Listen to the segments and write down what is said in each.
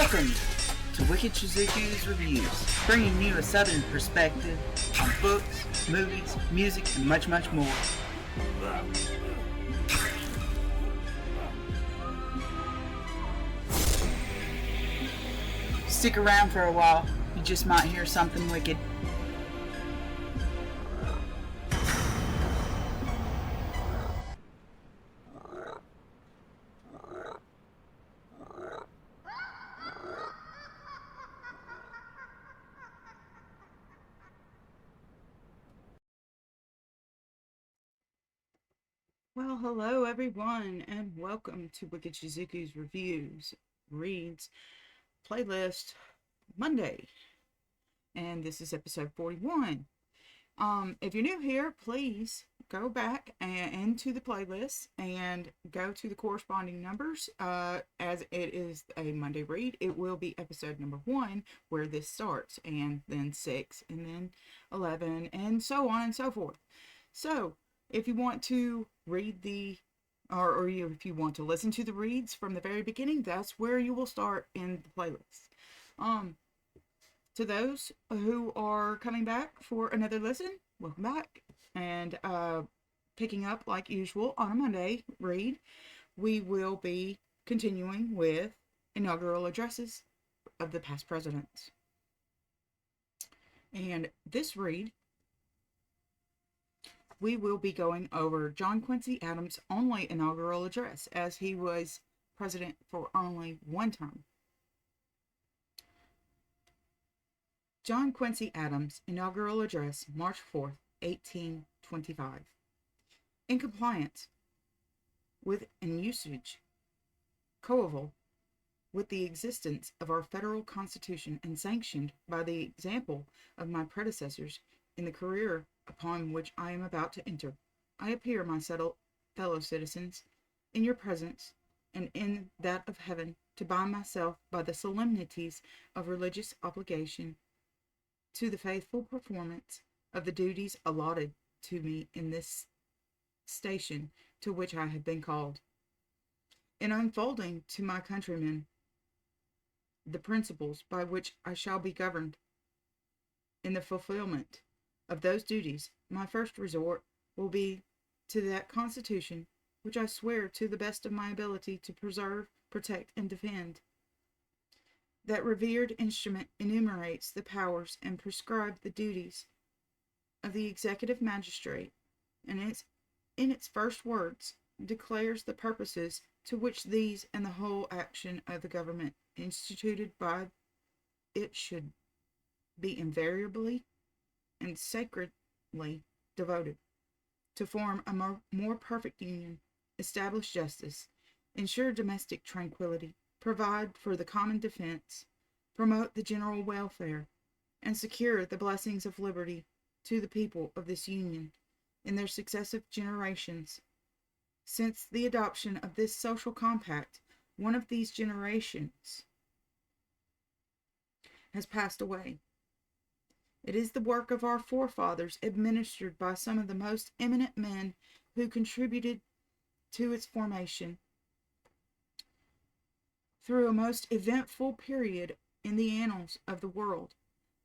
Welcome to Wicked Shizuku's Reviews, bringing you a southern perspective on books, movies, music, and much, much more. Stick around for a while, you just might hear something wicked. Well, hello everyone, and welcome to Wicked Shizuku's Reviews, Reads, Playlist, Monday. And this is episode 41. If you're new here, please go back into the playlist and go to the corresponding numbers. As it is a Monday read, it will be episode number 1 where this starts, and then 6, and then 11, and so on and so forth. So, if you want to read if you want to listen to the reads from the very beginning, that's where you will start in the playlist. To those who are coming back for another listen, welcome back. And picking up like usual on a Monday read, we will be continuing with inaugural addresses of the past presidents. And this read, we will be going over John Quincy Adams' only inaugural address, as he was president for only one term. John Quincy Adams' inaugural address, March 4th, 1825. In compliance with and usage coeval with the existence of our federal constitution and sanctioned by the example of my predecessors in the career upon which I am about to enter, I appear, my fellow citizens, in your presence and in that of heaven, to bind myself by the solemnities of religious obligation to the faithful performance of the duties allotted to me in this station to which I have been called, in unfolding to my countrymen the principles by which I shall be governed. In the fulfillment of those duties, my first resort will be to that Constitution which I swear to the best of my ability to preserve, protect, and defend. That revered instrument enumerates the powers and prescribes the duties of the executive magistrate, and in its first words declares the purposes to which these and the whole action of the government instituted by it should be invariably and sacredly devoted, to form a more perfect union, establish justice, ensure domestic tranquility, provide for the common defense, promote the general welfare, and secure the blessings of liberty to the people of this union in their successive generations. Since the adoption of this social compact, one of these generations has passed away. It is the work of our forefathers, administered by some of the most eminent men who contributed to its formation through a most eventful period in the annals of the world,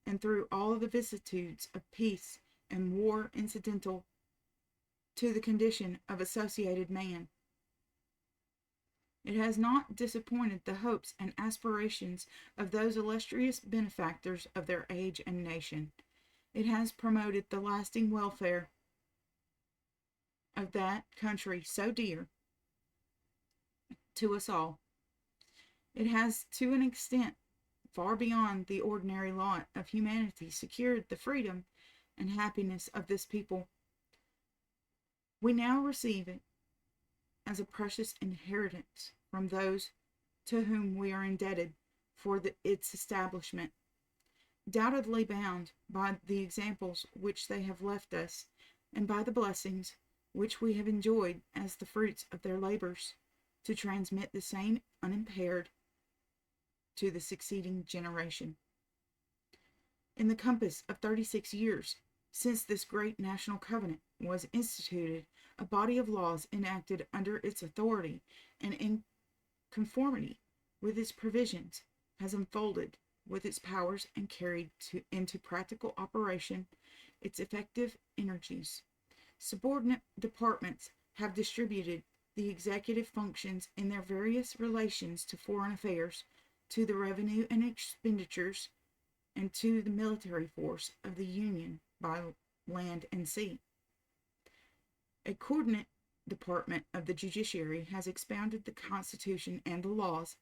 and through all the vicissitudes of peace and war incidental to the condition of associated man. It has not disappointed the hopes and aspirations of those illustrious benefactors of their age and nation. It has promoted the lasting welfare of that country so dear to us all. It has, to an extent far beyond the ordinary lot of humanity, secured the freedom and happiness of this people. We now receive it as a precious inheritance from those to whom we are indebted for its establishment, doubtlessly bound by the examples which they have left us, and by the blessings which we have enjoyed as the fruits of their labors, to transmit the same unimpaired to the succeeding generation. In the compass of 36 years since this great national covenant was instituted, a body of laws enacted under its authority and in conformity with its provisions has unfolded with its powers and carried into practical operation its effective energies. Subordinate departments have distributed the executive functions in their various relations to foreign affairs, to the revenue and expenditures, and to the military force of the Union by land and sea. A coordinate department of the judiciary has expounded the Constitution and the laws,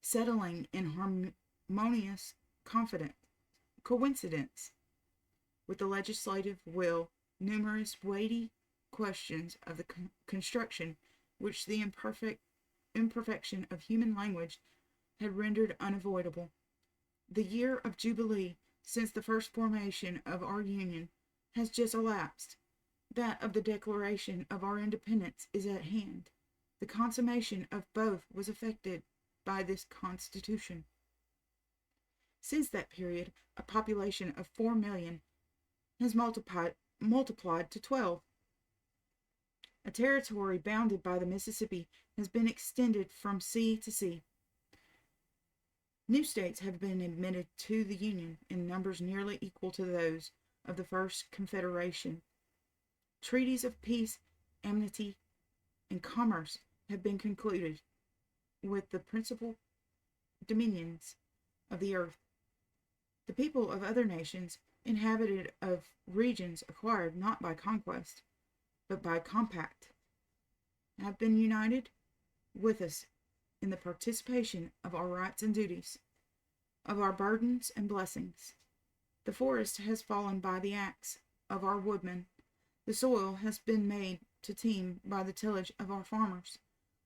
settling in harmonious coincidence with the legislative will numerous weighty questions of the construction which the imperfection of human language had rendered unavoidable. The year of Jubilee since the first formation of our Union has just elapsed. That of the declaration of our independence is at hand. The consummation of both was effected by this Constitution. Since that period, a population of 4,000,000 has multiplied to 12. A territory bounded by the Mississippi has been extended from sea to sea. New states have been admitted to the Union in numbers nearly equal to those of the first Confederation. Treaties of peace, amity, and commerce have been concluded with the principal dominions of the earth. The people of other nations, inhabited of regions acquired not by conquest, but by compact, have been united with us in the participation of our rights and duties, of our burdens and blessings. The forest has fallen by the axe of our woodmen. The soil has been made to teem by the tillage of our farmers.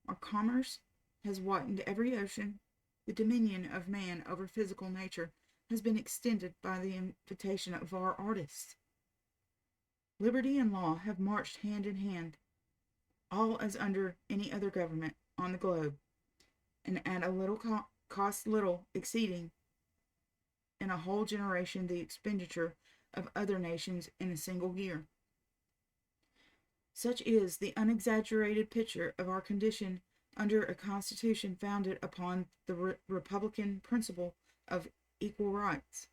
Our commerce has whitened every ocean. The dominion of man over physical nature has been extended by the invitation of our artists. Liberty and law have marched hand in hand, all as under any other government on the globe, and at a little cost, little exceeding in a whole generation the expenditure of other nations in a single year. Such is the unexaggerated picture of our condition under a constitution founded upon the republican principle of equal rights.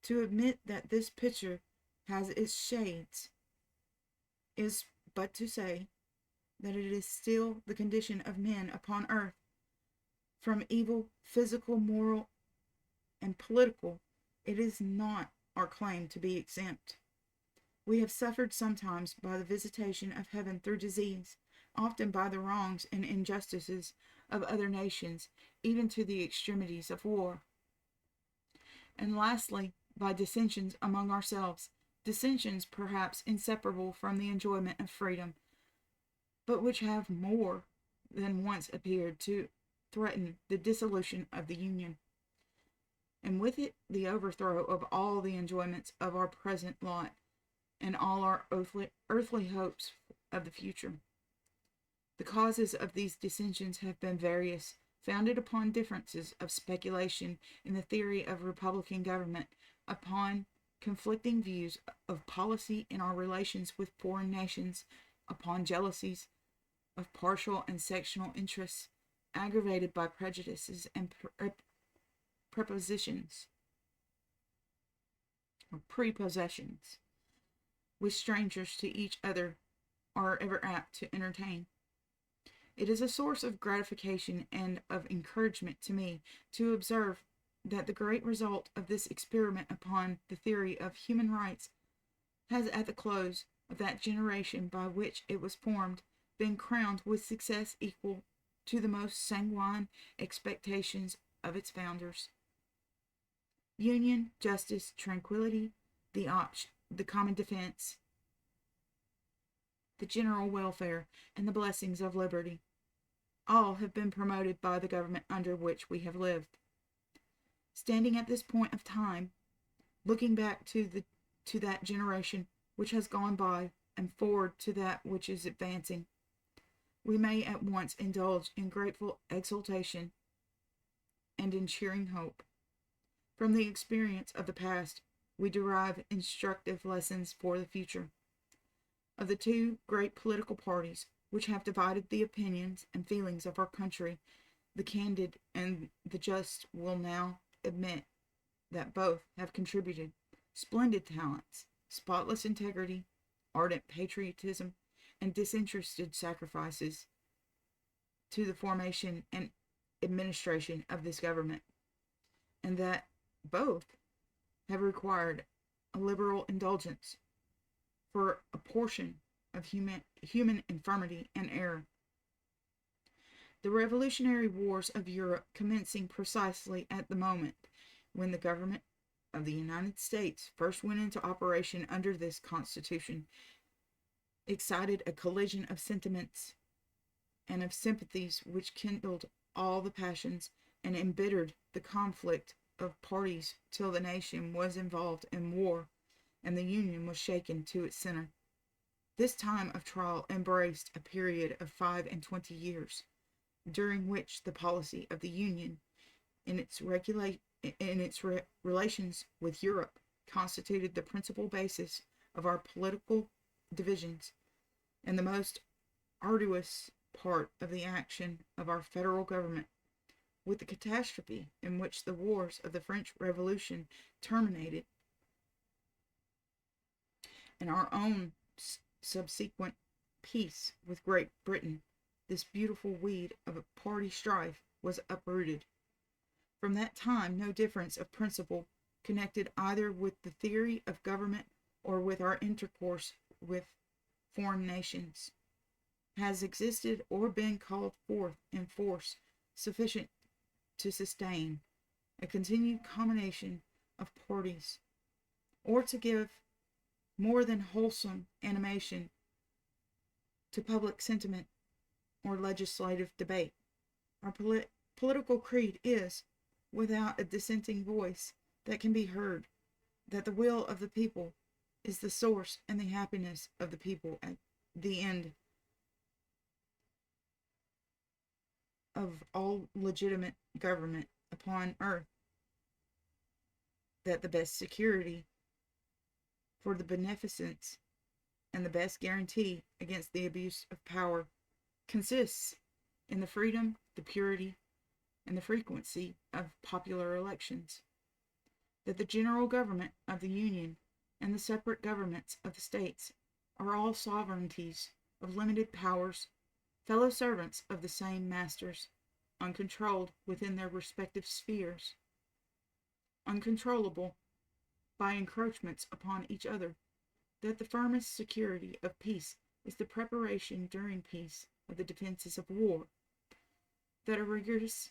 To admit that this picture has its shades is but to say that it is still the condition of men upon earth. From evil, physical, moral, and political, it is not our claim to be exempt. We have suffered sometimes by the visitation of heaven through disease, often by the wrongs and injustices of other nations, even to the extremities of war. And lastly, by dissensions among ourselves, dissensions perhaps inseparable from the enjoyment of freedom, but which have more than once appeared to threaten the dissolution of the Union, and with it the overthrow of all the enjoyments of our present lot, and all our earthly hopes of the future. The causes of these dissensions have been various, founded upon differences of speculation in the theory of republican government, upon conflicting views of policy in our relations with foreign nations, upon jealousies of partial and sectional interests, aggravated by prejudices and prepossessions, which strangers to each other are ever apt to entertain. It is a source of gratification and of encouragement to me to observe that the great result of this experiment upon the theory of human rights has, at the close of that generation by which it was formed, been crowned with success equal to the most sanguine expectations of its founders. Union, justice, tranquility, the common defense, the general welfare, and the blessings of liberty, all have been promoted by the government under which we have lived. Standing at this point of time, looking back to that generation which has gone by and forward to that which is advancing, we may at once indulge in grateful exultation and in cheering hope. From the experience of the past, we derive instructive lessons for the future. Of the two great political parties which have divided the opinions and feelings of our country, The candid and the just will now admit that both have contributed splendid talents, spotless integrity, ardent patriotism, and disinterested sacrifices to the formation and administration of this government, and that both have required a liberal indulgence for a portion of human infirmity and error. The revolutionary wars of Europe, commencing precisely at the moment when the government of the United States first went into operation under this Constitution, excited a collision of sentiments and of sympathies which kindled all the passions and embittered the conflict of parties till the nation was involved in war and the Union was shaken to its center. This time of trial embraced a period of 25 years, during which the policy of the Union in its relations with Europe constituted the principal basis of our political divisions and the most arduous part of the action of our federal government. With the catastrophe in which the wars of the French Revolution terminated, and our own subsequent peace with Great Britain, this beautiful weed of party strife was uprooted. From that time, no difference of principle connected either with the theory of government or with our intercourse with foreign nations has existed or been called forth in force sufficient to sustain a continued combination of parties, or to give more than wholesome animation to public sentiment or legislative debate. Our political creed is, without a dissenting voice that can be heard, that the will of the people is the source and the happiness of the people at the end of all legitimate government upon earth, that the best security for the beneficence and the best guarantee against the abuse of power consists in the freedom, the purity, and the frequency of popular elections, that the general government of the Union and the separate governments of the states are all sovereignties of limited powers, fellow servants of the same masters, uncontrolled within their respective spheres, uncontrollable by encroachments upon each other, that the firmest security of peace is the preparation during peace of the defenses of war, that a rigorous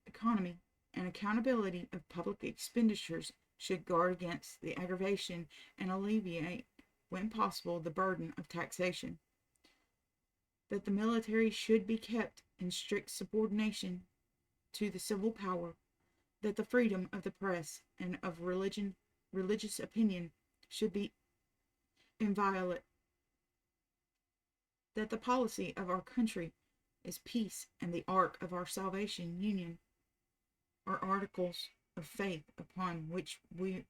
economy and accountability of public expenditures should guard against the aggravation and alleviate, when possible, the burden of taxation, that the military should be kept in strict subordination to the civil power, that the freedom of the press and of religious opinion should be inviolate, that the policy of our country is peace and the ark of our salvation union, are articles of faith upon which we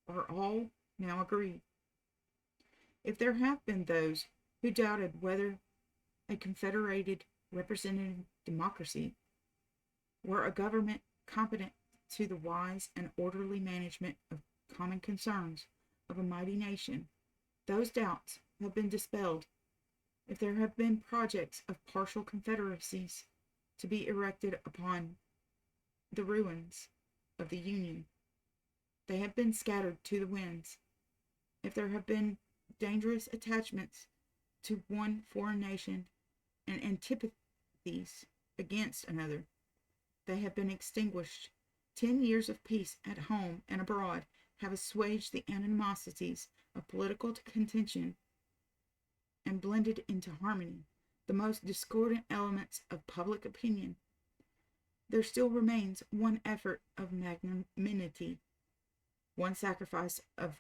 are all now agreed. If there have been those who doubted whether a confederated representative democracy were a government competent to the wise and orderly management of common concerns of a mighty nation, those doubts have been dispelled. If there have been projects of partial confederacies to be erected upon the ruins of the Union, they have been scattered to the winds. If there have been dangerous attachments to one foreign nation and antipathies against another, they have been extinguished. 10 years of peace at home and abroad have assuaged the animosities of political contention and blended into harmony the most discordant elements of public opinion. There still remains one effort of magnanimity, one sacrifice of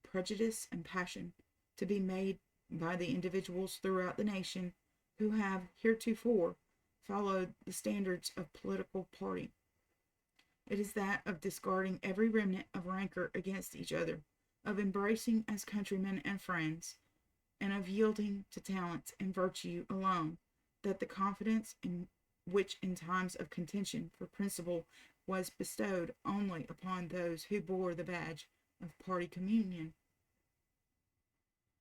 prejudice and passion to be made by the individuals throughout the nation who have heretofore followed the standards of political party. It is that of discarding every remnant of rancor against each other, of embracing as countrymen and friends, and of yielding to talents and virtue alone, that the confidence and which in times of contention for principle was bestowed only upon those who bore the badge of party communion.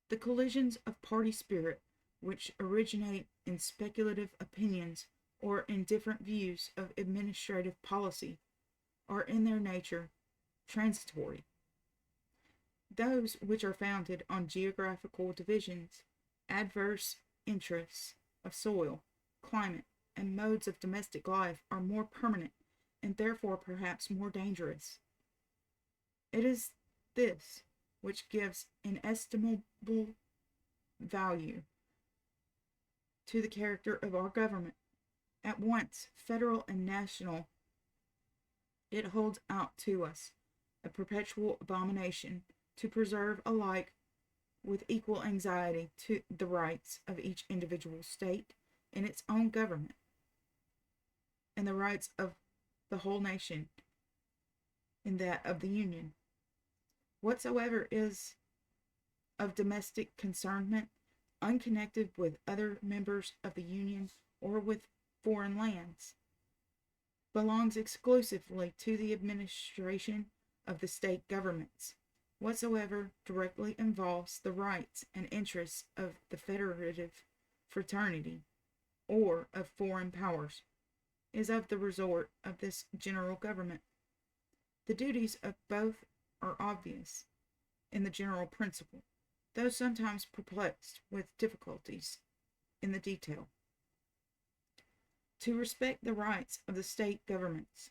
The collisions of party spirit, which originate in speculative opinions or in different views of administrative policy, are in their nature transitory. Those which are founded on geographical divisions, adverse interests of soil, climate, and modes of domestic life are more permanent and therefore perhaps more dangerous. It is this which gives inestimable value to the character of our government, at once federal and national. It holds out to us a perpetual abomination to preserve alike with equal anxiety to the rights of each individual state in its own government, and the rights of the whole nation in that of the Union. Whatsoever is of domestic concernment, unconnected with other members of the Union or with foreign lands, belongs exclusively to the administration of the state governments. Whatsoever directly involves the rights and interests of the federative fraternity or of foreign powers is of the resort of this general government. The duties of both are obvious in the general principle, though sometimes perplexed with difficulties in the detail. To respect the rights of the state governments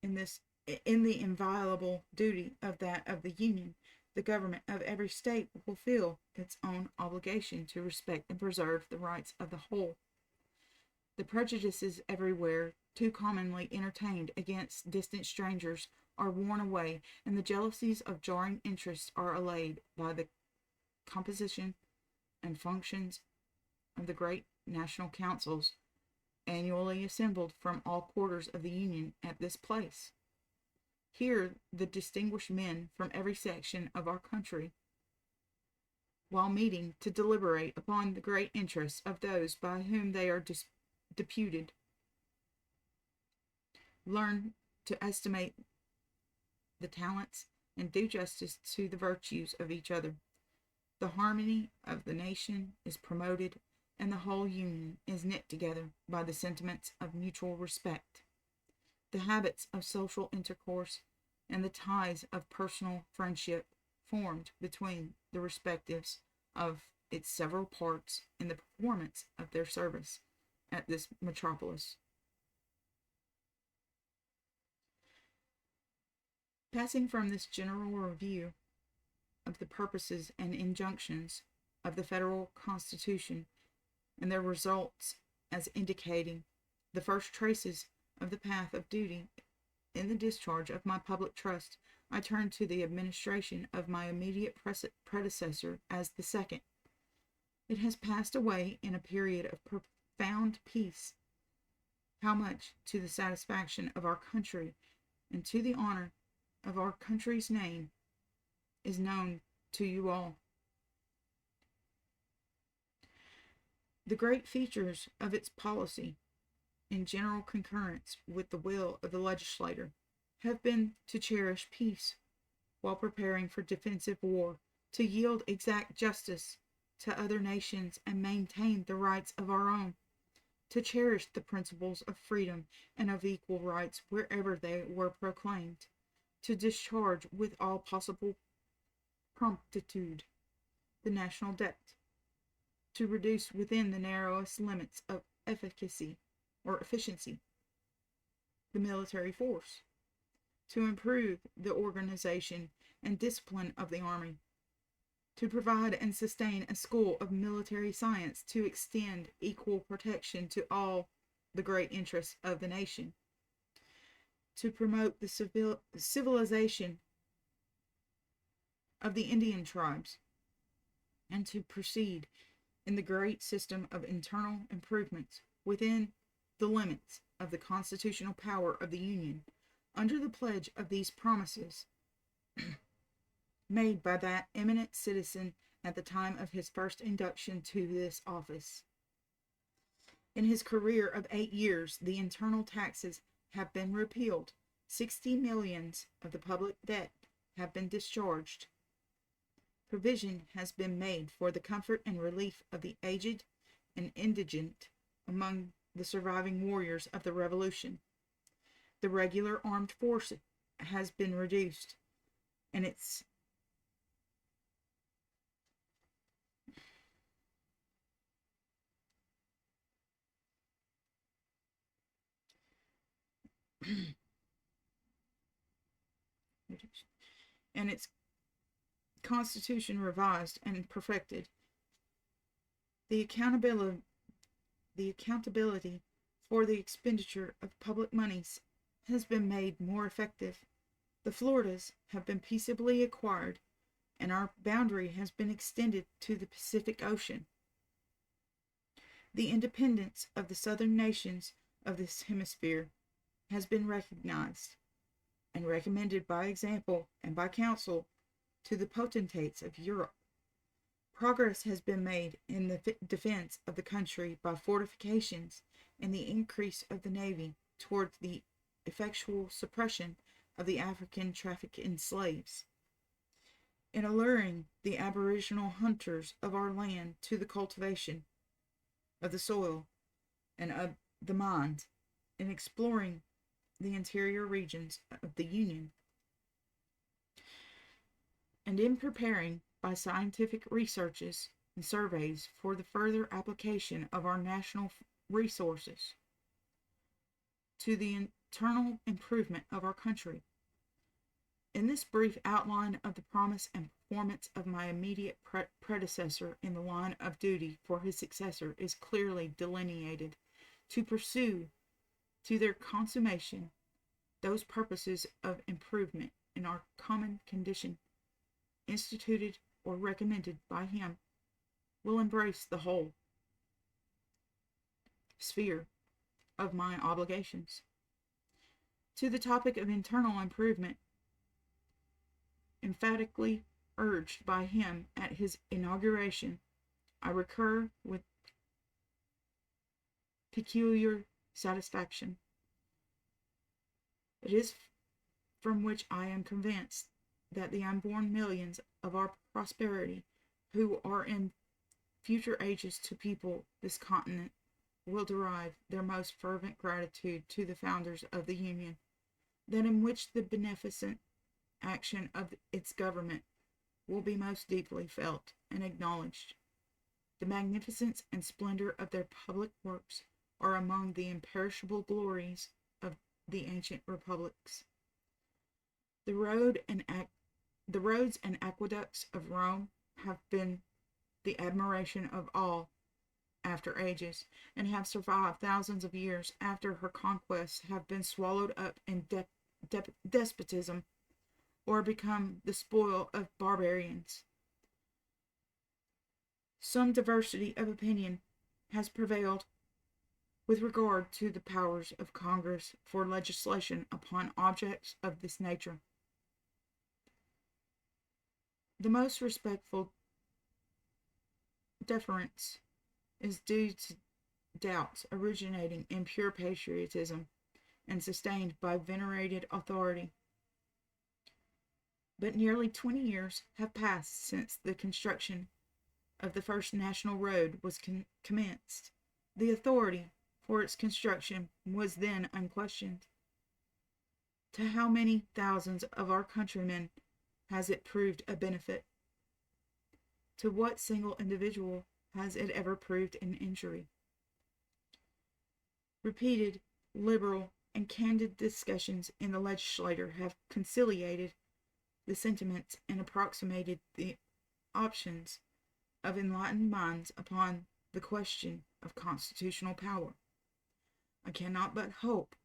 in the inviolable duty of that of the Union, the government of every state will feel its own obligation to respect and preserve the rights of the whole. The prejudices everywhere too commonly entertained against distant strangers are worn away, and the jealousies of jarring interests are allayed by the composition and functions of the great national councils annually assembled from all quarters of the Union at this place. Here the distinguished men from every section of our country, while meeting to deliberate upon the great interests of those by whom they are deputed, learn to estimate the talents and do justice to the virtues of each other. The harmony of the nation is promoted, and the whole Union is knit together by the sentiments of mutual respect. The habits of social intercourse and the ties of personal friendship formed between the respectives of its several parts in the performance of their service at this metropolis. Passing from this general review of the purposes and injunctions of the federal Constitution and their results as indicating the first traces of the path of duty in the discharge of my public trust, I turn to the administration of my immediate predecessor as the second. It has passed away in a period of profound peace. How much to the satisfaction of our country and to the honor of our country's name is known to you all. The great features of its policy, in general concurrence with the will of the legislator, have been to cherish peace while preparing for defensive war, to yield exact justice to other nations and maintain the rights of our own, to cherish the principles of freedom and of equal rights wherever they were proclaimed, to discharge with all possible promptitude the national debt, to reduce within the narrowest limits of efficacy or efficiency the military force, to improve the organization and discipline of the army, to provide and sustain a school of military science, to extend equal protection to all the great interests of the nation, to promote the civilization of the Indian tribes, and to proceed in the great system of internal improvements within the limits of the constitutional power of the Union, under the pledge of these promises made by that eminent citizen at the time of his first induction to this office. In his career of 8 years, the internal taxes have been repealed. 60 millions of the public debt have been discharged. Provision has been made for the comfort and relief of the aged and indigent among the surviving warriors of the Revolution. The regular armed force has been reduced, and its and its constitution revised and perfected. The accountability, the accountability for the expenditure of public monies has been made more effective. The Floridas have been peaceably acquired, and our boundary has been extended to the Pacific Ocean. The independence of the southern nations of this hemisphere has been recognized and recommended by example and by counsel to the potentates of Europe. Progress has been made in the defense of the country by fortifications and the increase of the navy towards the effectual suppression of the African traffic in slaves. In alluring the aboriginal hunters of our land to the cultivation of the soil and of the mind, in exploring the interior regions of the Union, and in preparing by scientific researches and surveys for the further application of our national resources to the internal improvement of our country. In this brief outline of the promise and performance of my immediate predecessor in the line of duty for his successor is clearly delineated to pursue to their consummation those purposes of improvement in our common condition instituted or recommended by him will embrace the whole sphere of my obligations. To the topic of internal improvement, emphatically urged by him at his inauguration, I recur with peculiar satisfaction. It is from which I am convinced that the unborn millions of our posterity who are in future ages to people this continent will derive their most fervent gratitude to the founders of the Union, that in which the beneficent action of its government will be most deeply felt and acknowledged. The magnificence and splendor of their public works are among the imperishable glories of the ancient republics. The roads and aqueducts of Rome have been the admiration of all after ages, and have survived thousands of years after her conquests have been swallowed up in despotism or become the spoil of barbarians. Some diversity of opinion has prevailed with regard to the powers of Congress for legislation upon objects of this nature. The most respectful deference is due to doubts originating in pure patriotism and sustained by venerated authority. But nearly 20 years have passed since the construction of the first national road was commenced. The authority for its construction was then unquestioned. To how many thousands of our countrymen has it proved a benefit? To what single individual has it ever proved an injury? Repeated, liberal, and candid discussions in the legislature have conciliated the sentiments and approximated the options of enlightened minds upon the question of constitutional power. I cannot but hope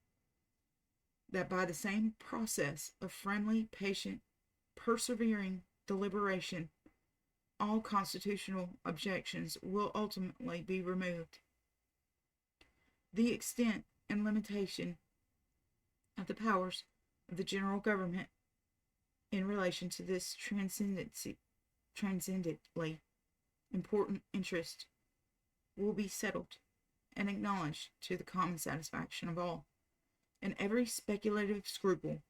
that by the same process of friendly, patient, persevering deliberation, all constitutional objections will ultimately be removed. The extent and limitation of the powers of the general government in relation to this transcendently important interest will be settled, and acknowledged to the common satisfaction of all, and every speculative scruple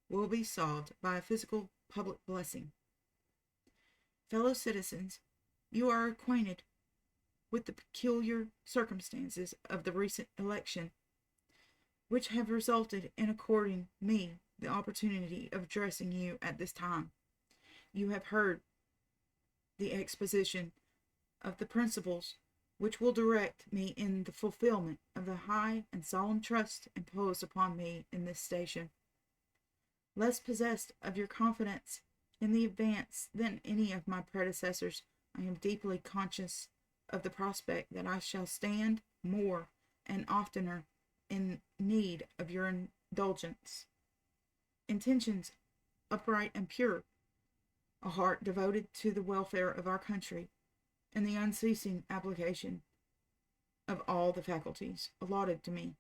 will be solved by a physical public blessing. Fellow citizens, you are acquainted with the peculiar circumstances of the recent election, which have resulted in according me the opportunity of addressing you at this time. You have heard the exposition of the principles which will direct me in the fulfillment of the high and solemn trust imposed upon me in this station. Less possessed of your confidence in the advance than any of my predecessors, I am deeply conscious of the prospect that I shall stand more and oftener in need of your indulgence. Intentions upright and pure, a heart devoted to the welfare of our country, and the unceasing application of all the faculties allotted to me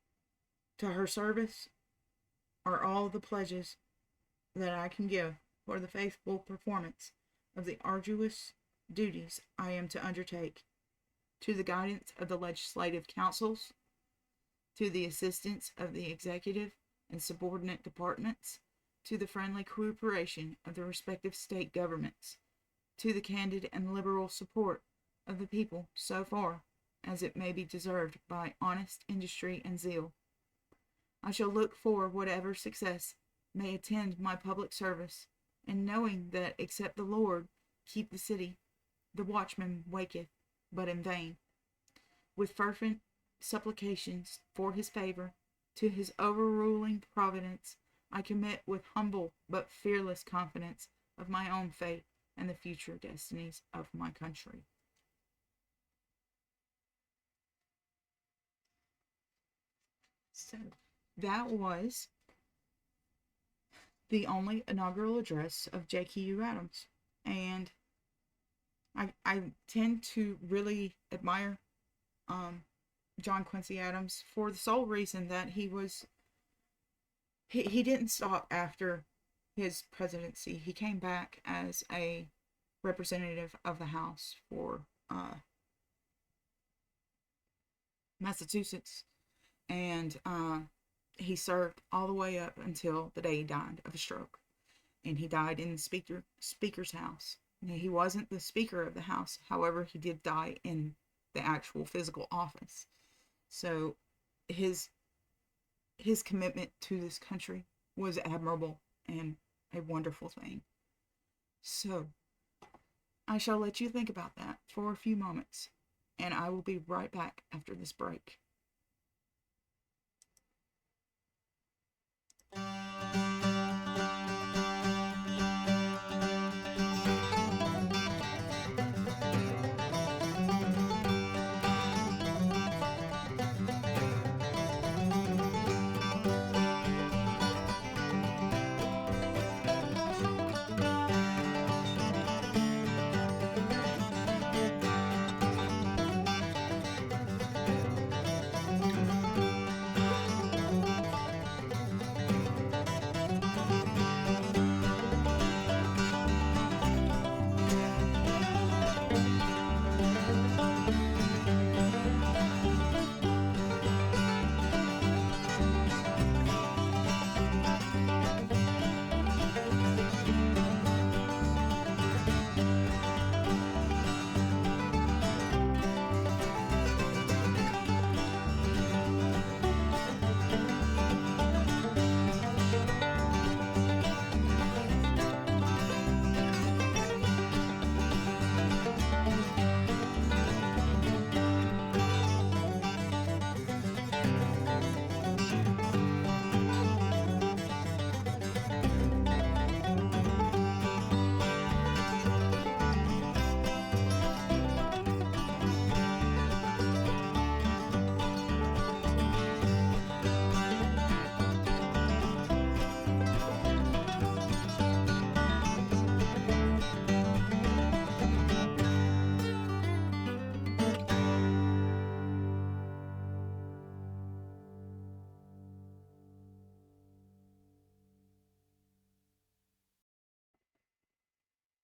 to her service are all the pledges that I can give for the faithful performance of the arduous duties I am to undertake, to the guidance of the legislative councils, to the assistance of the executive and subordinate departments, to the friendly cooperation of the respective state governments, to the candid and liberal support of the people so far as it may be deserved by honest industry and zeal. I shall look for whatever success may attend my public service, and knowing that except the Lord keep the city, the watchman waketh but in vain. With fervent supplications for his favor, to his overruling providence, I commit with humble but fearless confidence of my own fate and the future destinies of my country. So, that was the only inaugural address of J.Q. Adams. And I tend to really admire John Quincy Adams for the sole reason that he didn't stop after his presidency. He came back as a representative of the House for Massachusetts, and he served all the way up until the day he died of a stroke, and he died in the Speaker's house. Now, he wasn't the Speaker of the House, however, he did die in the actual physical office. So his commitment to this country was admirable and a wonderful thing. So I shall let you think about that for a few moments, and I will be right back after this break.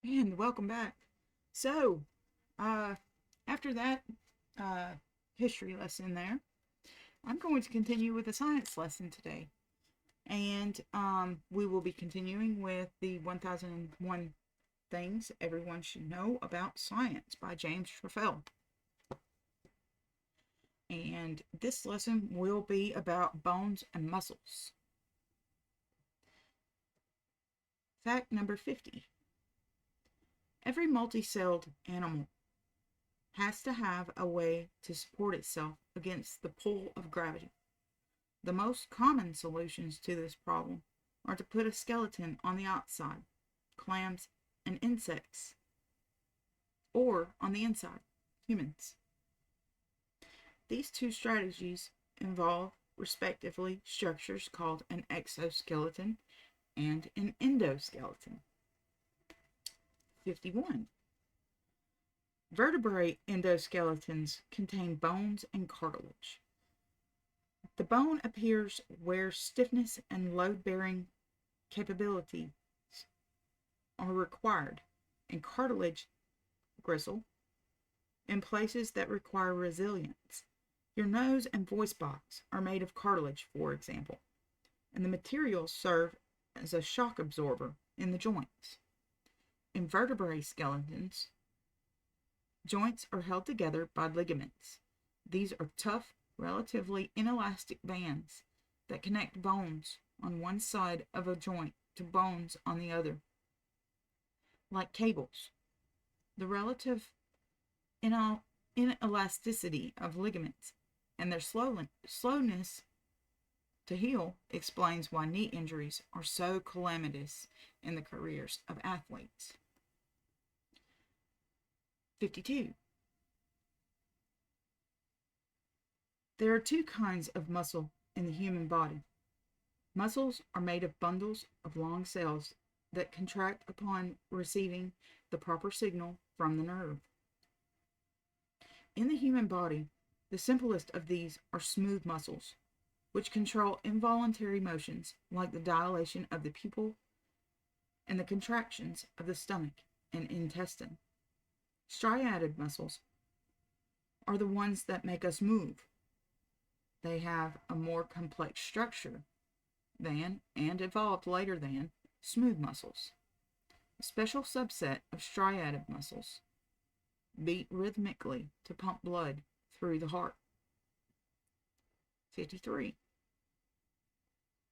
And welcome back. So, after that history lesson there, I'm going to continue with a science lesson today. And we will be continuing with the 1001 Things Everyone Should Know About Science by James Trefil. And this lesson will be about bones and muscles. Fact number 50. Every multicelled animal has to have a way to support itself against the pull of gravity. The most common solutions to this problem are to put a skeleton on the outside, clams and insects, or on the inside, humans. These two strategies involve, respectively, structures called an exoskeleton and an endoskeleton. 51. Vertebrate endoskeletons contain bones and cartilage. The bone appears where stiffness and load-bearing capabilities are required, and cartilage gristle in places that require resilience. Your nose and voice box are made of cartilage, for example, and the materials serve as a shock absorber in the joints. In vertebrate skeletons, joints are held together by ligaments. These are tough, relatively inelastic bands that connect bones on one side of a joint to bones on the other. Like cables, the relative inelasticity of ligaments and their slowness to heal explains why knee injuries are so calamitous in the careers of athletes. 52. There are two kinds of muscle in the human body. Muscles are made of bundles of long cells that contract upon receiving the proper signal from the nerve. In the human body, the simplest of these are smooth muscles, which control involuntary motions like the dilation of the pupil and the contractions of the stomach and intestine. Striated muscles are the ones that make us move. They have a more complex structure than, and evolved later than, smooth muscles. A special subset of striated muscles beat rhythmically to pump blood through the heart. 53.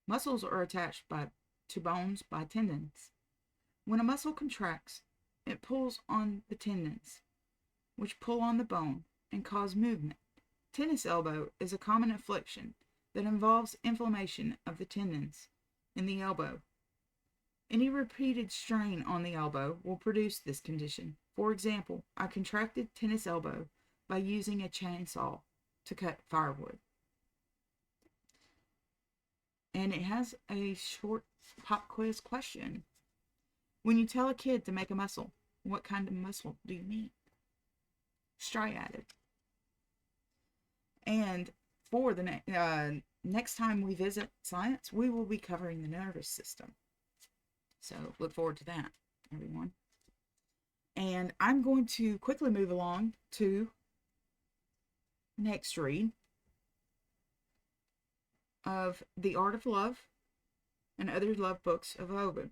Muscles are attached to bones by tendons. When a muscle contracts, it pulls on the tendons, which pull on the bone and cause movement. Tennis elbow is a common affliction that involves inflammation of the tendons in the elbow. Any repeated strain on the elbow will produce this condition. For example, I contracted tennis elbow by using a chainsaw to cut firewood. And it has a short pop quiz question. When you tell a kid to make a muscle, what kind of muscle do you mean? Striated. And for the next time we visit science, we will be covering the nervous system. So look forward to that, everyone. And I'm going to quickly move along to next read of The Art of Love and Other Love Books of Ovid.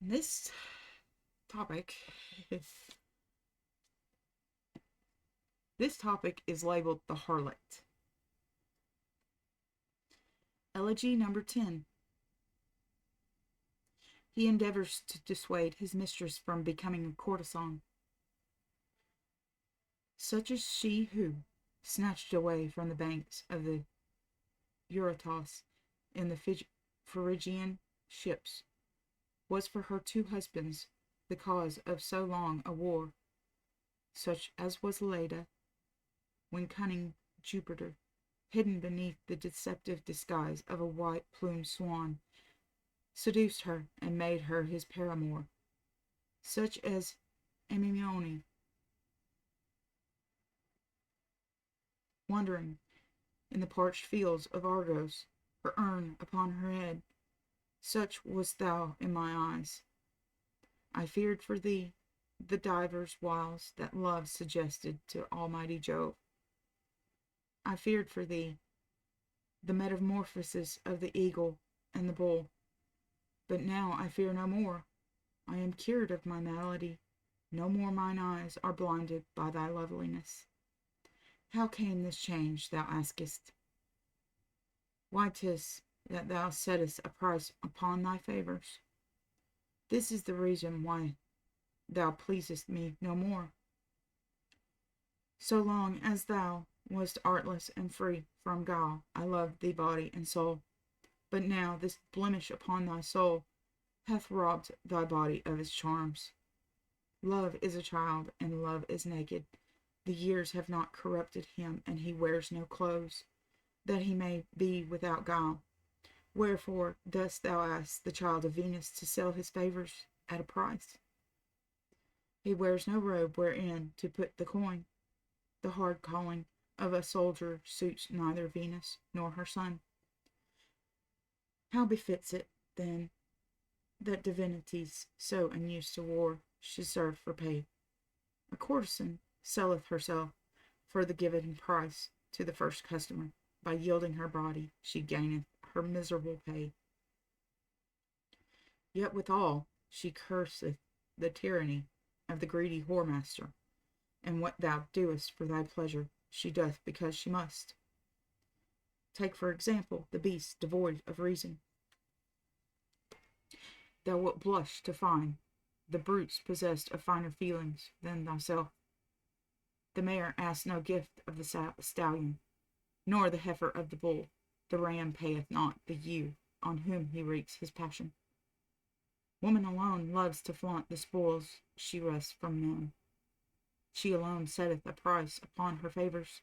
This topic is labeled The Harlot. Elegy number 10. He endeavors to dissuade his mistress from becoming a courtesan. Such as she who, snatched away from the banks of the Eurotas in the Phrygian ships, was for her two husbands the cause of so long a war, such as was Leda, when cunning Jupiter, hidden beneath the deceptive disguise of a white-plumed swan, seduced her and made her his paramour, such as Amymone, wandering in the parched fields of Argos, her urn upon her head. Such wast thou in my eyes. I feared for thee, the divers wiles that love suggested to Almighty Jove. I feared for thee the metamorphosis of the eagle and the bull, but now I fear no more. I am cured of my malady. No more mine eyes are blinded by thy loveliness. How came this change, thou askest? Why, 'tis that thou settest a price upon thy favors. This is the reason why thou pleasest me no more. So long as thou wast artless and free from guile, I loved thee body and soul. But now this blemish upon thy soul hath robbed thy body of its charms. Love is a child, and love is naked. The years have not corrupted him, and he wears no clothes, that he may be without guile. Wherefore dost thou ask the child of Venus to sell his favors at a price? He wears no robe wherein to put the coin. The hard calling of a soldier suits neither Venus nor her son. How befits it, then, that divinities so unused to war should serve for pay? A courtesan selleth herself for the given price to the first customer. By yielding her body, she gaineth her miserable pay. Yet withal she curseth the tyranny of the greedy whoremaster, and what thou doest for thy pleasure, she doth because she must. Take, for example, the beast devoid of reason. Thou wilt blush to find the brutes possessed of finer feelings than thyself. The mare asks no gift of the stallion, nor the heifer of the bull. The ram payeth not the ewe on whom he wreaks his passion. Woman alone loves to flaunt the spoils she wrests from men. She alone setteth a price upon her favors.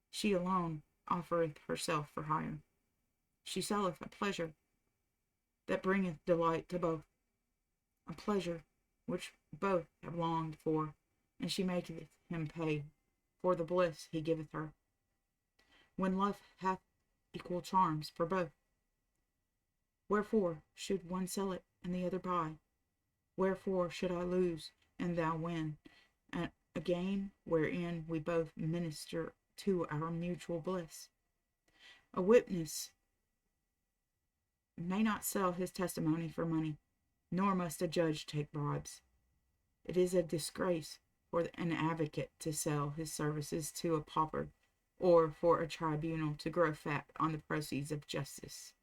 She alone offereth herself for hire. She selleth a pleasure that bringeth delight to both, a pleasure which both have longed for, and she maketh him pay for the bliss he giveth her. When love hath equal charms for both, wherefore should one sell it and the other buy? Wherefore should I lose and thou win at a game wherein we both minister to our mutual bliss? A witness may not sell his testimony for money, nor must a judge take bribes. It is a disgrace for an advocate to sell his services to a pauper, or for a tribunal to grow fat on the proceeds of justice.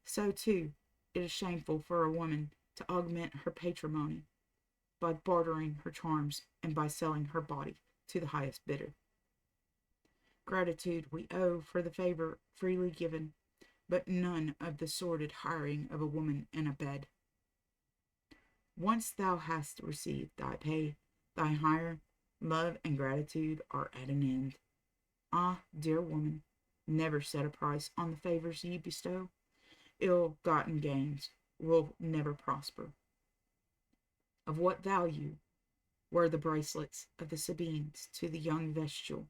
So, too, it is shameful for a woman to augment her patrimony by bartering her charms and by selling her body to the highest bidder. Gratitude we owe for the favor freely given, but none of the sordid hiring of a woman in a bed. Once thou hast received thy pay, thy hire, love and gratitude are at an end. Ah, dear woman, never set a price on the favors ye bestow. Ill-gotten gains will never prosper. Of what value were the bracelets of the Sabines to the young Vestal,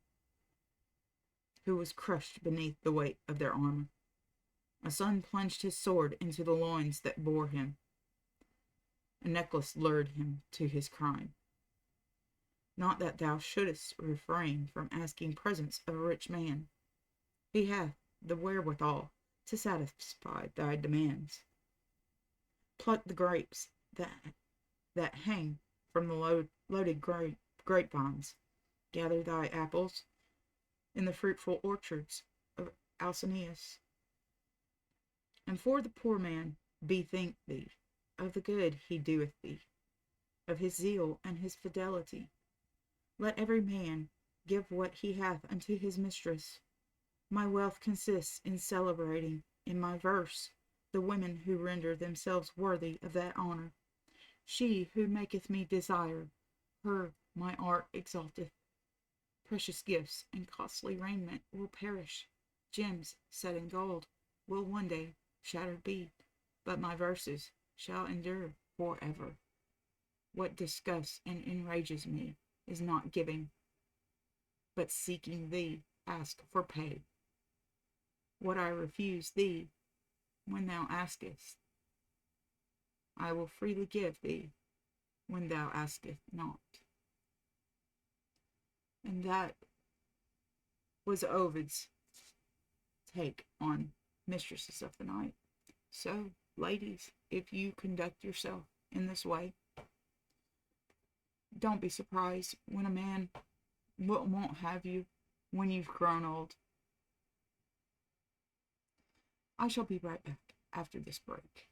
who was crushed beneath the weight of their armor? A son plunged his sword into the loins that bore him. A necklace lured him to his crime. Not that thou shouldest refrain from asking presents of a rich man. He hath the wherewithal to satisfy thy demands. Pluck the grapes that hang from the loaded grapevines. Gather thy apples in the fruitful orchards of Alcinous. And for the poor man, bethink thee of the good he doeth thee, of his zeal and his fidelity. Let every man give what he hath unto his mistress. My wealth consists in celebrating in my verse the women who render themselves worthy of that honor. She who maketh me desire her my art exalteth. Precious gifts and costly raiment will perish. Gems set in gold will one day shattered be, but my verses shall endure forever. What disgusts and enrages me is not giving, but seeking thee ask for pay. What I refuse thee when thou askest, I will freely give thee when thou askest not. And that was Ovid's take on Mistresses of the Night. So, ladies, if you conduct yourself in this way, don't be surprised when a man won't have you when you've grown old. I shall be right back after this break.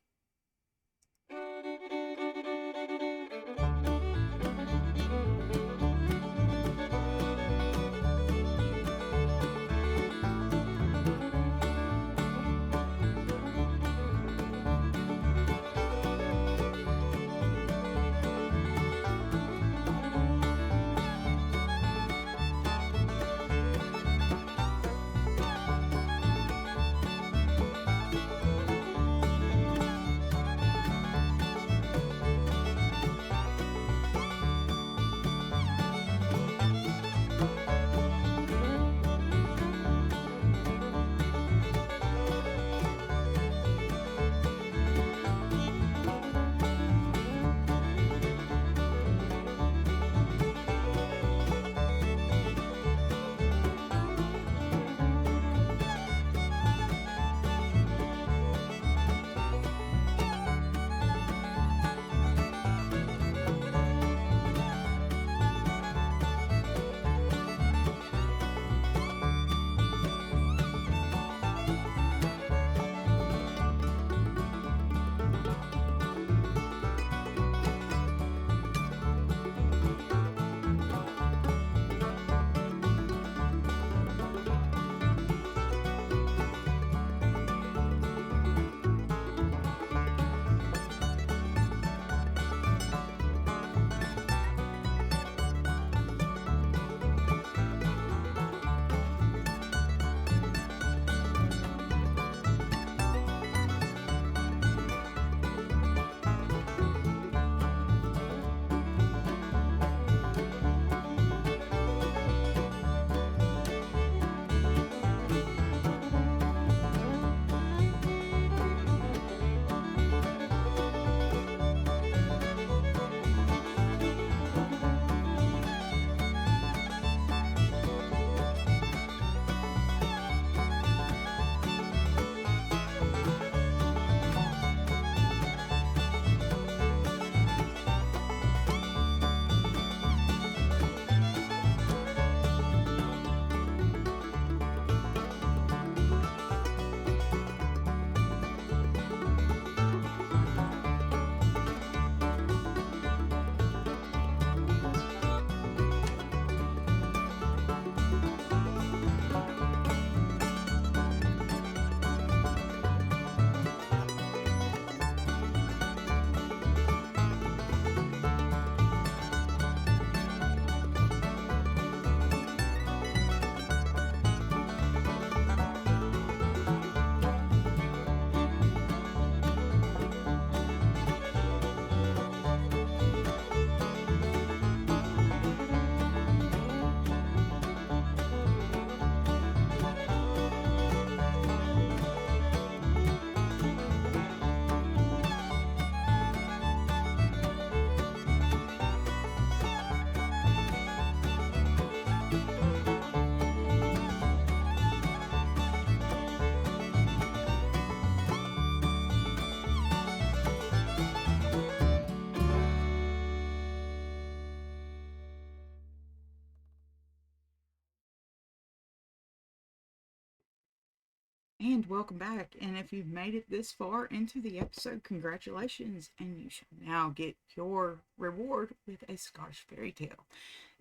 And welcome back. And if you've made it this far into the episode, congratulations. And you shall now get your reward with a Scottish fairy tale.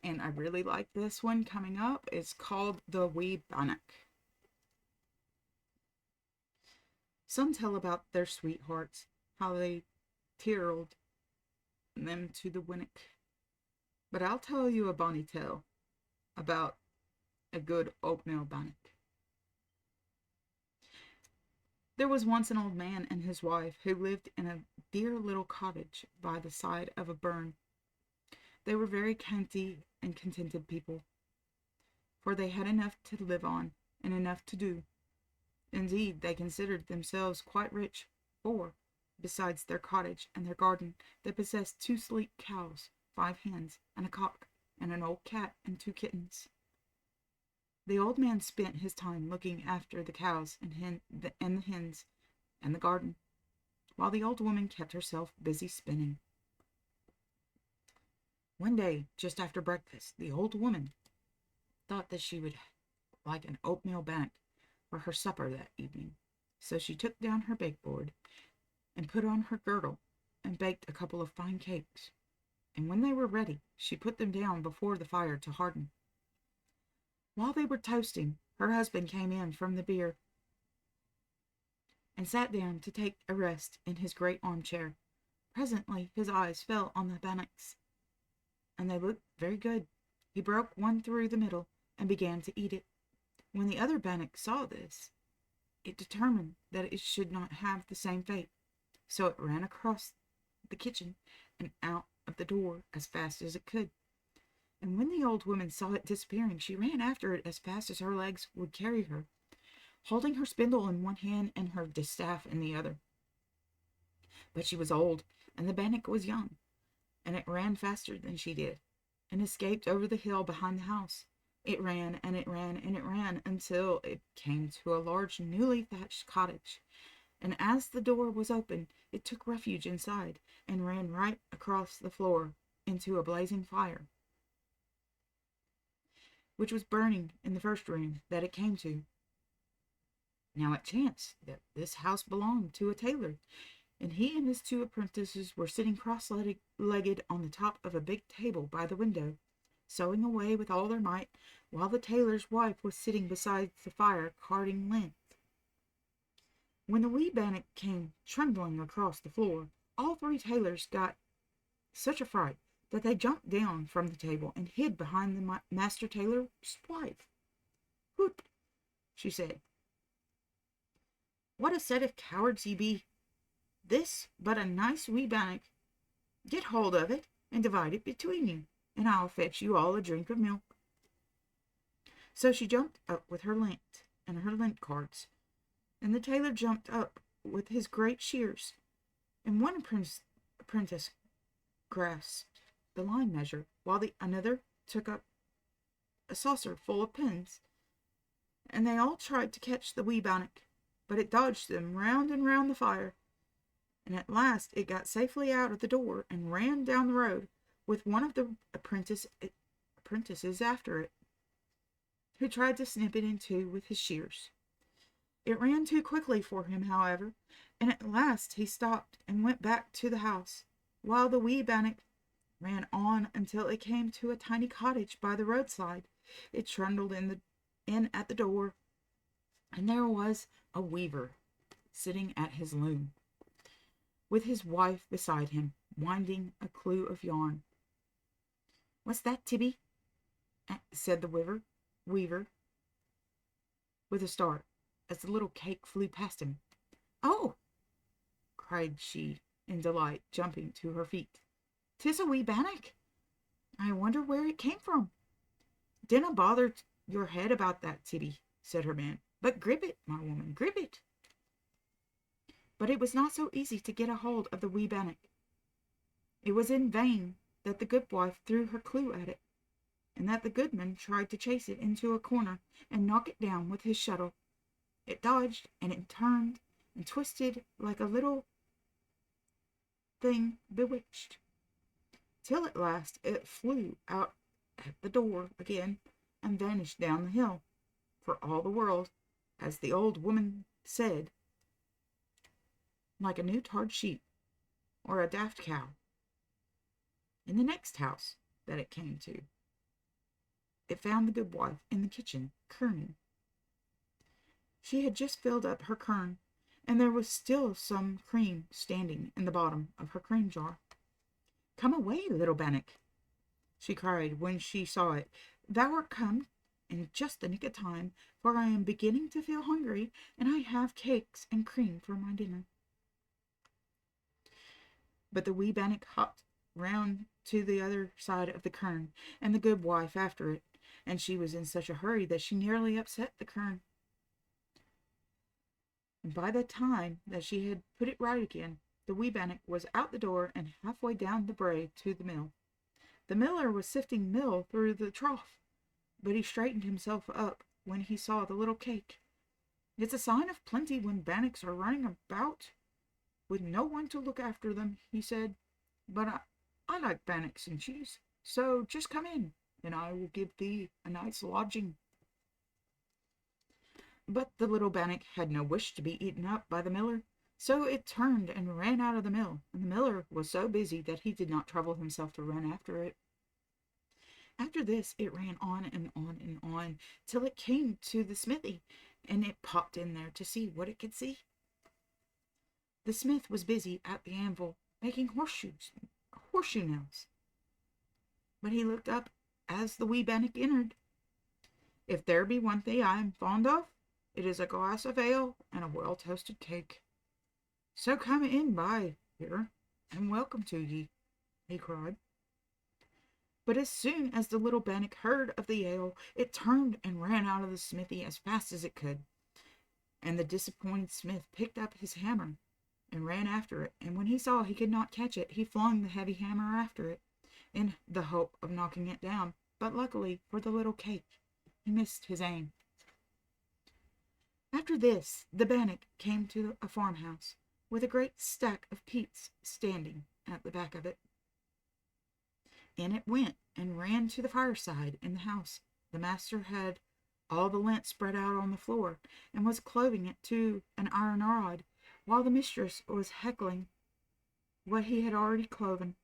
And I really like this one coming up. It's called The Wee Bannock. Some tell about their sweethearts, how they tirled them to the winnock. But I'll tell you a bonny tale about a good oatmeal bannock. There was once an old man and his wife who lived in a dear little cottage by the side of a burn. They were very canty and contented people, for they had enough to live on and enough to do. Indeed, they considered themselves quite rich, for besides their cottage and their garden, they possessed 2 sleek cows, 5 hens, and a cock, and an old cat and 2 kittens. The old man spent his time looking after the cows and the hens and the garden, while the old woman kept herself busy spinning. One day, just after breakfast, the old woman thought that she would like an oatmeal bannock for her supper that evening. So she took down her bakeboard and put on her girdle and baked a couple of fine cakes. And when they were ready, she put them down before the fire to harden. While they were toasting, her husband came in from the byre and sat down to take a rest in his great armchair. Presently his eyes fell on the bannocks, and they looked very good. He broke one through the middle and began to eat it. When the other bannock saw this, it determined that it should not have the same fate, so it ran across the kitchen and out of the door as fast as it could. And when the old woman saw it disappearing, she ran after it as fast as her legs would carry her, holding her spindle in one hand and her distaff in the other. But she was old, and the bannock was young, and it ran faster than she did, and escaped over the hill behind the house. It ran, and it ran, and it ran, until it came to a large, newly thatched cottage. And as the door was open, it took refuge inside, and ran right across the floor into a blazing fire, which was burning in the first room that it came to. Now it chanced that this house belonged to a tailor, and he and his 2 apprentices were sitting cross-legged on the top of a big table by the window, sewing away with all their might, while the tailor's wife was sitting beside the fire carding lint. When the wee bannock came trembling across the floor, all 3 tailors got such a fright that they jumped down from the table and hid behind the master tailor's wife. "Hoot," she said, "what a set of cowards ye be! This but a nice wee bannock. Get hold of it and divide it between you, and I'll fetch you all a drink of milk." So she jumped up with her lint and her lint cards, and the tailor jumped up with his great shears, and one apprentice grasped the line measure, while another took up a saucer full of pins, and they all tried to catch the wee bannock, but it dodged them round and round the fire, and at last it got safely out of the door and ran down the road, with one of the apprentices after it, who tried to snip it in 2 with his shears. It ran too quickly for him, however, and at last he stopped and went back to the house, while the wee bannock ran on until it came to a tiny cottage by the roadside. It trundled in at the door, and there was a weaver sitting at his loom, with his wife beside him, winding a clue of yarn. "What's that, Tibby?" said the weaver, with a start, as the little cake flew past him. "Oh!" cried she in delight, jumping to her feet. "'Tis a wee bannock. I wonder where it came from." "Dinna bother your head about that, Tibby," said her man, "but grip it, my woman, grip it." But it was not so easy to get a hold of the wee bannock. It was in vain that the good wife threw her clue at it, and that the goodman tried to chase it into a corner and knock it down with his shuttle. It dodged, and it turned and twisted like a little thing bewitched, till at last it flew out at the door again and vanished down the hill, for all the world, as the old woman said, like a new tarred sheep or a daft cow. In the next house that it came to, it found the good wife in the kitchen, kerning. She had just filled up her kern, and there was still some cream standing in the bottom of her cream jar. "Come away, little bannock," she cried when she saw it. "Thou art come in just the nick of time, for I am beginning to feel hungry, and I have cakes and cream for my dinner." But the wee bannock hopped round to the other side of the kern, and the good wife after it, and she was in such a hurry that she nearly upset the kern. And by the time that she had put it right again, The wee bannock was out the door and halfway down the brae to the mill. The miller was sifting meal through the trough, but he straightened himself up when he saw the little cake. "It's a sign of plenty when bannocks are running about with no one to look after them," he said. "But I like bannocks and cheese, so just come in, and I will give thee a night's lodging." But the little bannock had no wish to be eaten up by the miller, so it turned and ran out of the mill, and the miller was so busy that he did not trouble himself to run after it. After this it ran on and on and on, till it came to the smithy, and it popped in there to see what it could see. The smith was busy at the anvil, making horseshoe nails. But he looked up as the wee bannock entered. "If there be one thing I am fond of, it is a glass of ale and a well-toasted cake. So come in by here, and welcome to ye," he cried. But as soon as the little bannock heard of the ale, it turned and ran out of the smithy as fast as it could. And the disappointed smith picked up his hammer and ran after it, and when he saw he could not catch it, he flung the heavy hammer after it, in the hope of knocking it down. But luckily for the little cake, he missed his aim. After this, the bannock came to a farmhouse, with a great stack of peats standing at the back of it. In it went, and ran to the fireside in the house. The master had all the lint spread out on the floor, and was cloving it to an iron rod, while the mistress was heckling what he had already cloven.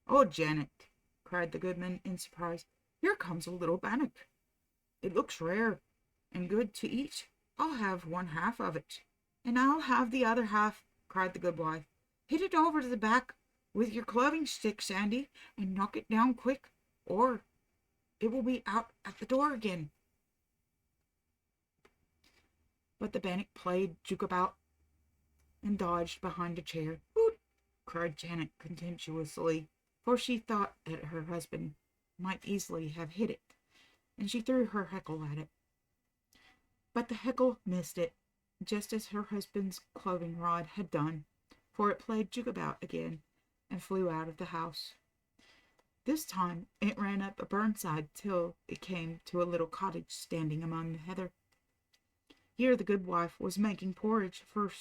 "Oh, Janet!" cried the goodman in surprise, "here comes a little bannock. It looks rare and good to eat. I'll have one half of it." "And I'll have the other half," cried the goodwife. "Hit it over to the back with your cloving stick, Sandy, and knock it down quick, or it will be out at the door again." But the bannock played juke-about and dodged behind a chair. "Hoot!" cried Janet contemptuously, for she thought that her husband might easily have hit it, and she threw her heckle at it. But the heckle missed it, just as her husband's cloving rod had done, for it played juke-about again, and flew out of the house. This time it ran up a burnside till it came to a little cottage standing among the heather. Here the goodwife was making porridge for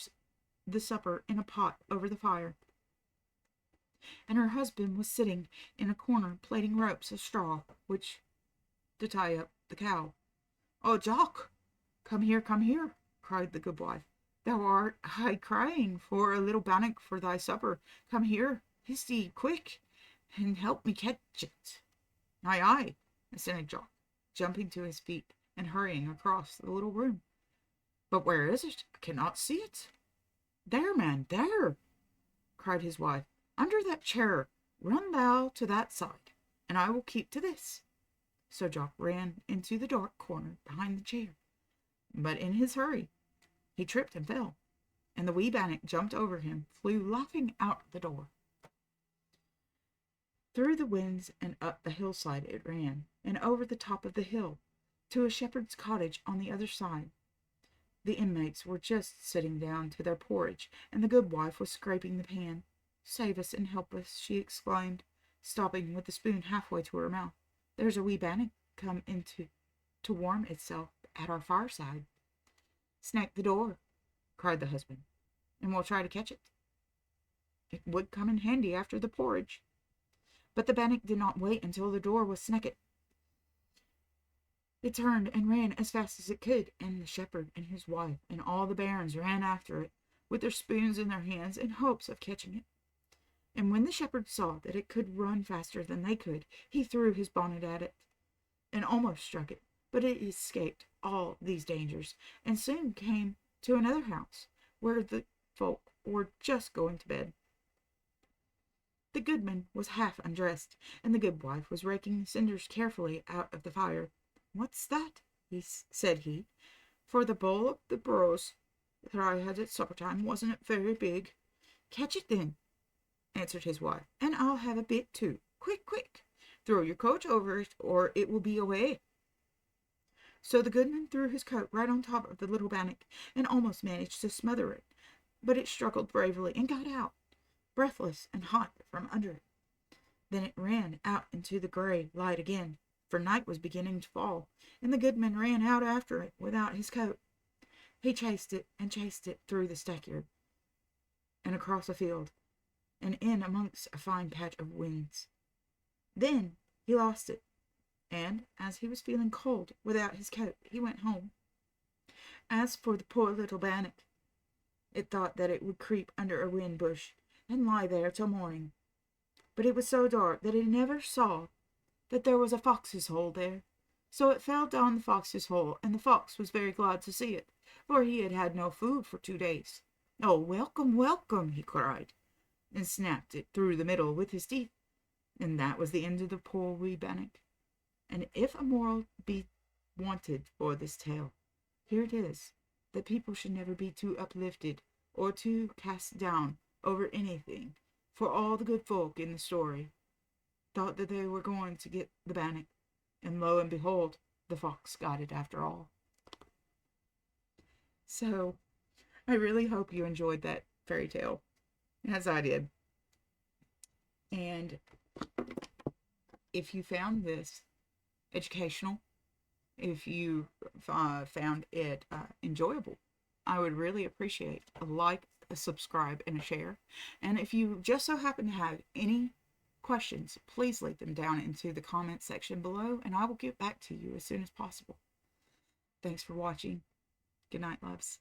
the supper in a pot over the fire, and her husband was sitting in a corner plaiting ropes of straw to tie up the cow. "Oh, Jock, come here, cried the goodwife. "Thou art high crying for a little bannock for thy supper. Come here, histy, quick, and help me catch it." "Aye, aye," assented Jock, jumping to his feet and hurrying across the little room. "But where is it? I cannot see it." "There, man, there," cried his wife, "under that chair. Run thou to that side, and I will keep to this." So Jock ran into the dark corner behind the chair, but in his hurry he tripped and fell, and the wee bannock jumped over him, flew laughing out the door. Through the winds and up the hillside it ran, and over the top of the hill, to a shepherd's cottage on the other side. The inmates were just sitting down to their porridge, and the goodwife was scraping the pan. "Save us and help us," she exclaimed, stopping with the spoon halfway to her mouth. "There's a wee bannock come in to warm itself at our fireside." "Snack the door," cried the husband, "and we'll try to catch it. It would come in handy after the porridge." But the bannock did not wait until the door was snacked. It turned and ran as fast as it could, and the shepherd and his wife and all the bairns ran after it, with their spoons in their hands in hopes of catching it. And when the shepherd saw that it could run faster than they could, he threw his bonnet at it, and almost struck it, but it escaped all these dangers, and soon came to another house, where the folk were just going to bed. The goodman was half undressed, and the goodwife was raking the cinders carefully out of the fire. "What's that?" said he, "for the bowl of the brose that I had at supper time wasn't very big." "Catch it then," answered his wife, "and I'll have a bit too. Quick, quick! Throw your coat over it, or it will be away." So the goodman threw his coat right on top of the little bannock, and almost managed to smother it, but it struggled bravely and got out, breathless and hot from under it. Then it ran out into the gray light again, for night was beginning to fall, and the goodman ran out after it without his coat. He chased it through the stackyard, and across a field, and in amongst a fine patch of weeds. Then he lost it, and, as he was feeling cold without his coat, he went home. As for the poor little bannock, it thought that it would creep under a wind bush and lie there till morning. But it was so dark that it never saw that there was a fox's hole there. So it fell down the fox's hole, and the fox was very glad to see it, for he had had no food for 2 days. "Oh, welcome, welcome!" he cried, and snapped it through the middle with his teeth. And that was the end of the poor wee bannock. And if a moral be wanted for this tale, here it is, that people should never be too uplifted or too cast down over anything, for all the good folk in the story thought that they were going to get the bannock, and lo and behold, the fox got it after all. So, I really hope you enjoyed that fairy tale, as I did. And if you found this educational, if you found it enjoyable, I would really appreciate a like, a subscribe, and a share. And if you just so happen to have any questions, please leave them down into the comment section below, and I will get back to you as soon as possible. Thanks for watching. Good night, loves.